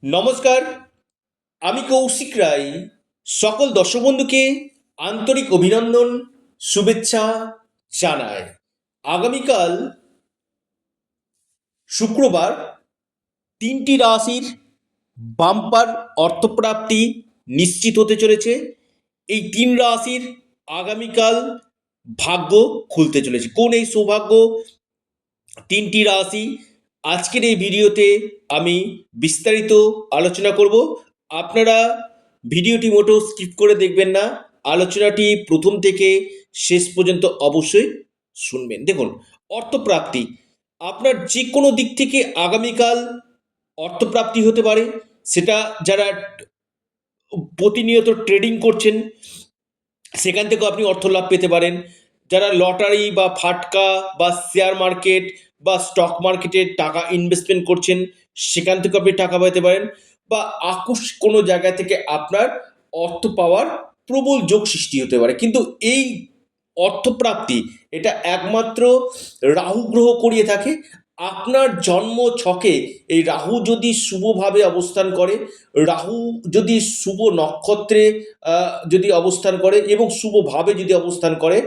নমস্কার, আমি কৌশিক রায়। সকল দর্শক বন্ধুকে আন্তরিক অভিনন্দন, শুভেচ্ছা জানাই। আগামীকাল শুক্রবার 3টি রাশির বাম্পার অর্থপ্রাপ্তি নিশ্চিত হতে চলেছে। এই 3 রাশির আগামীকাল ভাগ্য খুলতে চলেছে। কোন এই সৌভাগ্য 3টি রাশি, আজকের এই ভিডিওতে আমি বিস্তারিত আলোচনা করব। আপনারা ভিডিওটি মোটেও স্কিপ করে দেখবেন না, আলোচনাটি প্রথম থেকে শেষ পর্যন্ত অবশ্যই শুনবেন। দেখুন, অর্থপ্রাপ্তি আপনার যে কোনো দিক থেকে আগামীকাল অর্থপ্রাপ্তি হতে পারে। সেটা যারা প্রতিনিয়ত ট্রেডিং করছেন সেখান থেকেও আপনি অর্থ লাভ পেতে পারেন। যারা লটারি বা ফাটকা বা শেয়ার মার্কেট বা স্টক মার্কেটে টাকা ইনভেস্টমেন্ট করছেন সেখান থেকেও আপনি টাকা পেতে পারেন, বা আকস্মিক কোনো জায়গা থেকে আপনার অর্থ পাওয়ার প্রবল যোগ সৃষ্টি হতে পারে। কিন্তু এই অর্থপ্রাপ্তি এটা একমাত্র রাহু গ্রহ করিয়ে থাকে। আপনার জন্ম ছকে এই রাহু যদি শুভভাবে অবস্থান করে, রাহু যদি শুভ নক্ষত্রে যদি অবস্থান করে এবং শুভভাবে যদি অবস্থান করে,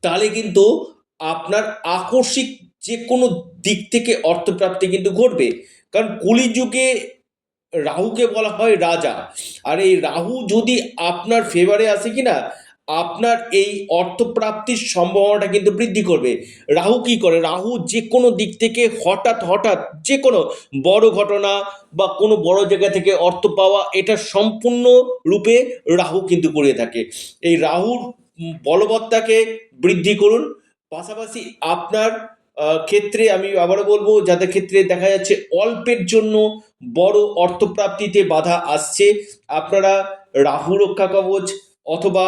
তাহলে কিন্তু আপনার আকস্মিক যে কোনো দিক থেকে অর্থপ্রাপ্তি কিন্তু ঘটবে। কারণ কলিযুগে রাহুকে বলা হয় রাজা। আর এই রাহু যদি আপনার ফেভারে আসে কিনা, আপনার এই অর্থপ্রাপ্তির সম্ভাবনাটা কিন্তু বৃদ্ধি করবে। রাহু কি করে? রাহু যে কোনো দিক থেকে হঠাৎ হঠাৎ যে কোনো বড় ঘটনা বা কোনো বড় জায়গা থেকে অর্থ পাওয়া, এটা সম্পূর্ণ রূপে রাহু কিন্তু করে থাকে। এই রাহুর বলবত্তাকে বৃদ্ধি করুন। পাশাপাশি আপনার ক্ষেত্রে আমি আবারও বলবো, যাদের ক্ষেত্রে দেখা যাচ্ছে অল্পের জন্য বড় অর্থপ্রাপ্তিতে বাধা আসছে, আপনারা রাহু রক্ষা কবচ অথবা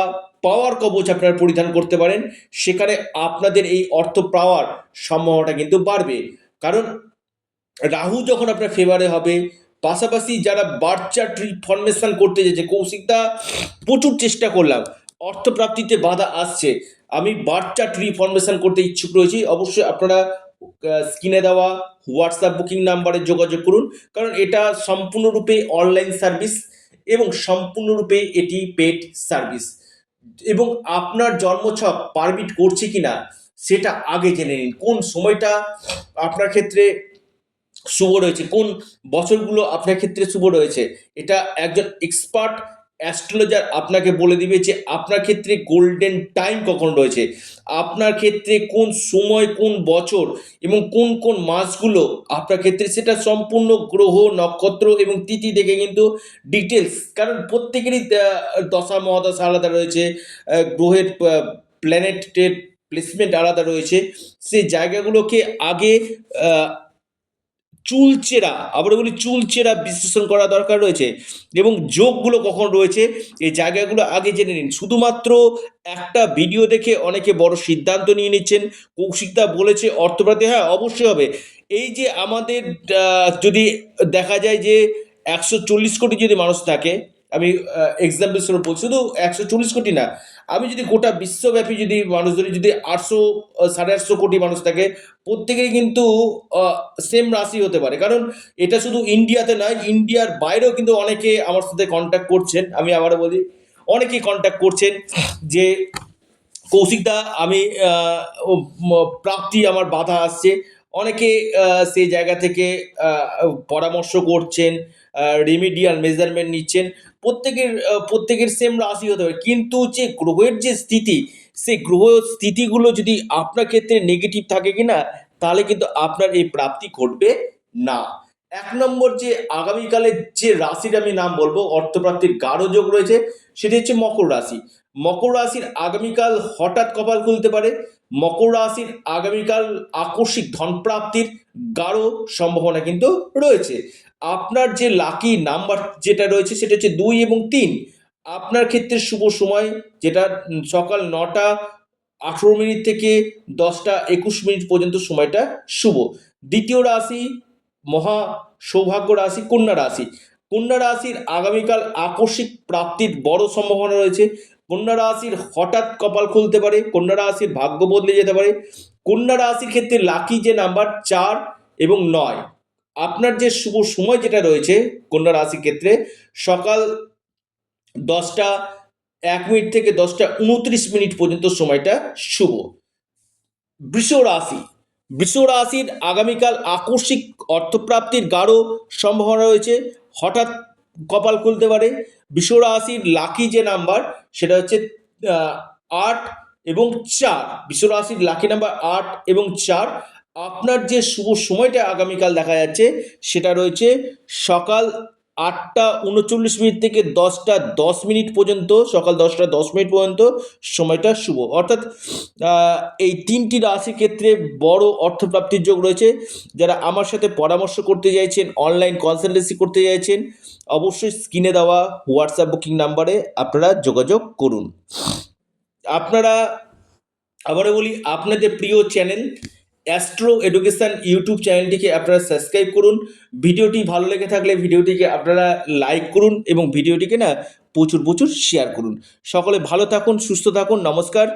পাওয়ার কবচ আপনারা পরিধান করতে পারেন। সেখানে আপনাদের এই অর্থ পাওয়ার সম্ভাবনাটা কিন্তু বাড়বে। কারণ রাহু যখন আপনার ফেভারে হবে, পাশাপাশি যারা বার্থ চার্ট রিফরমেশন করতে যাচ্ছে, কৌশিকদা প্রচুর চেষ্টা করলাম, অর্থপ্রাপ্তিতে বাধা আসছে, আমি বার্থ চার্ট রিফরমেশন করতে ইচ্ছুক রয়েছি, অবশ্যই আপনারা স্ক্রিনে দেওয়া হোয়াটসঅ্যাপ বুকিং নাম্বারে যোগাযোগ করুন। কারণ এটা সম্পূর্ণরূপে অনলাইন সার্ভিস এবং সম্পূর্ণরূপে এটি পেড সার্ভিস। এবং আপনার জন্মছক পারমিট করছে কিনা সেটা আগে জেনে নিন। কোন সময়টা আপনার ক্ষেত্রে শুভ রয়েছে, কোন বছরগুলো আপনার ক্ষেত্রে শুভ রয়েছে, এটা একজন এক্সপার্ট অ্যাস্ট্রোলজার আপনাকে বলে দিবে যে আপনার ক্ষেত্রে গোল্ডেন টাইম কখন রয়েছে, আপনার ক্ষেত্রে কোন সময় কোন বছর এবং কোন কোন মাসগুলো আপনার ক্ষেত্রে, সেটা সম্পূর্ণ গ্রহ নক্ষত্র এবং তিথি দেখে কিন্তু ডিটেলস। কারণ প্রত্যেকেরই দশা মহাদশা আলাদা রয়েছে, গ্রহের প্ল্যানেটের প্লেসমেন্ট আলাদা রয়েছে। সেই জায়গাগুলোকে আগে চুলচেরা, আবার বলি চুলচেরা বিশ্লেষণ করা দরকার রয়েছে, এবং যোগগুলো কখন রয়েছে এই জায়গাগুলো আগে জেনে নিন। শুধুমাত্র একটা ভিডিও দেখে অনেকে বড় সিদ্ধান্ত নিয়ে নিচ্ছেন। কৌশিকদা বলেছে অর্থপ্রাপ্তি, হ্যাঁ অবশ্যই হবে। এই যে আমাদের যদি দেখা যায় যে 140 কোটি যদি মানুষ থাকে, আমি এক্সাম্পল স্বরূপ বলছি, শুধু 140 কোটি না, আমি যদি গোটা বিশ্বব্যাপী যদি মানুষ ধরি, যদি 800 সাড়ে 800 কোটি মানুষ থাকে, প্রত্যেকেই কিন্তু সেম রাশি হতে পারে। কারণ এটা শুধু ইন্ডিয়াতে নয়, ইন্ডিয়ার বাইরেও কিন্তু অনেকে আমার সাথে কন্ট্যাক্ট করছেন। আমি আবারও বলি, অনেকেই কন্ট্যাক্ট করছেন যে কৌশিকদা আমি প্রাপ্তি আমার বাধা আসছে। অনেকে সেই জায়গা থেকে পরামর্শ করছেন, রেমিডিয়াল মেজারমেন্ট নিচ্ছেন। প্রত্যেকের সেম রাশি হতে পারে, কিন্তু যে গ্রহের যে স্থিতি, সেই গ্রহ স্থিতিগুলো যদি আপনার ক্ষেত্রে নেগেটিভ থাকে কিনা, তাহলে কিন্তু আপনার এই প্রাপ্তি ঘটবে না। 1 নম্বর যে আগামীকালের যে রাশির আমি নাম বলবো অর্থপ্রাপ্তির গাঢ় যোগ রয়েছে, সেটি হচ্ছে মকর রাশি। মকর রাশির আগামীকাল হঠাৎ কপাল খুলতে পারে। মকর রাশির আগামীকাল আকস্মিক ধনপ্রাপ্তির গাঢ় সম্ভাবনা কিন্তু রয়েছে। আপনার যে লাকি নাম্বার যেটা রয়েছে সেটা হচ্ছে 2 এবং 3। আপনার ক্ষেত্রে শুভ সময় যেটা সকাল 9টা 18 মিনিট থেকে 10টা 21 মিনিট পর্যন্ত সময়টা শুভ। দ্বিতীয় রাশি মহা সৌভাগ্য রাশি কন্যা রাশি। কন্যা রাশির আগামীকাল আকস্মিক প্রাপ্তির বড় সম্ভাবনা রয়েছে। কন্যা রাশির হঠাৎ কপাল খুলতে পারে, কন্যা রাশির ভাগ্য বদলে যেতে পারে। কন্যা রাশির ক্ষেত্রে লাকি যে নাম্বার 4 এবং 9। আপনার যে শুভ সময় যেটা রয়েছে কন্যা রাশির ক্ষেত্রে, সকাল 10টা 1 মিনিট থেকে 10টা 29 মিনিট পর্যন্ত সময়টা শুভ। বৃষ রাশি, বৃষ রাশির আগামীকাল আকস্মিক অর্থপ্রাপ্তির গাঢ় সম্ভাবনা রয়েছে। হঠাৎ কপাল খুলতে পারে। বৃষ রাশির লাকি যে নাম্বার সেটা হচ্ছে 8 এবং 4। বৃষ রাশির লাকি নাম্বার 8 এবং 4। আপনার যে শুভ সময়টা আগামীকাল দেখা যাচ্ছে সেটা রয়েছে সকাল 8টা 39 মিনিট থেকে 10টা 10 মিনিট পর্যন্ত, সকাল 10টা 10 মিনিট পর্যন্ত সময়টা শুভ। অর্থাৎ এই 3টি রাশির ক্ষেত্রে বড় অর্থপ্রাপ্তির যোগ রয়েছে। যারা আমার সাথে পরামর্শ করতে চাইছেন, অনলাইন কনসালটেন্সি করতে চাইছেন, অবশ্যই স্ক্রিনে দেওয়া হোয়াটসঅ্যাপ বুকিং নাম্বারে আপনারা যোগাযোগ করুন। আপনারা, আবারও বলি, আপনাদের প্রিয় চ্যানেল অ্যাস্ট্রো এডুকেশন ইউটিউব চ্যানেলটিকে আপনারা সাবস্ক্রাইব করুন। ভিডিওটি ভালো লেগে থাকলে ভিডিওটিকে আপনারা লাইক করুন এবং ভিডিওটিকে না প্রচুর প্রচুর শেয়ার করুন। সকলে ভালো থাকুন, সুস্থ থাকুন। নমস্কার,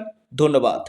ধন্যবাদ।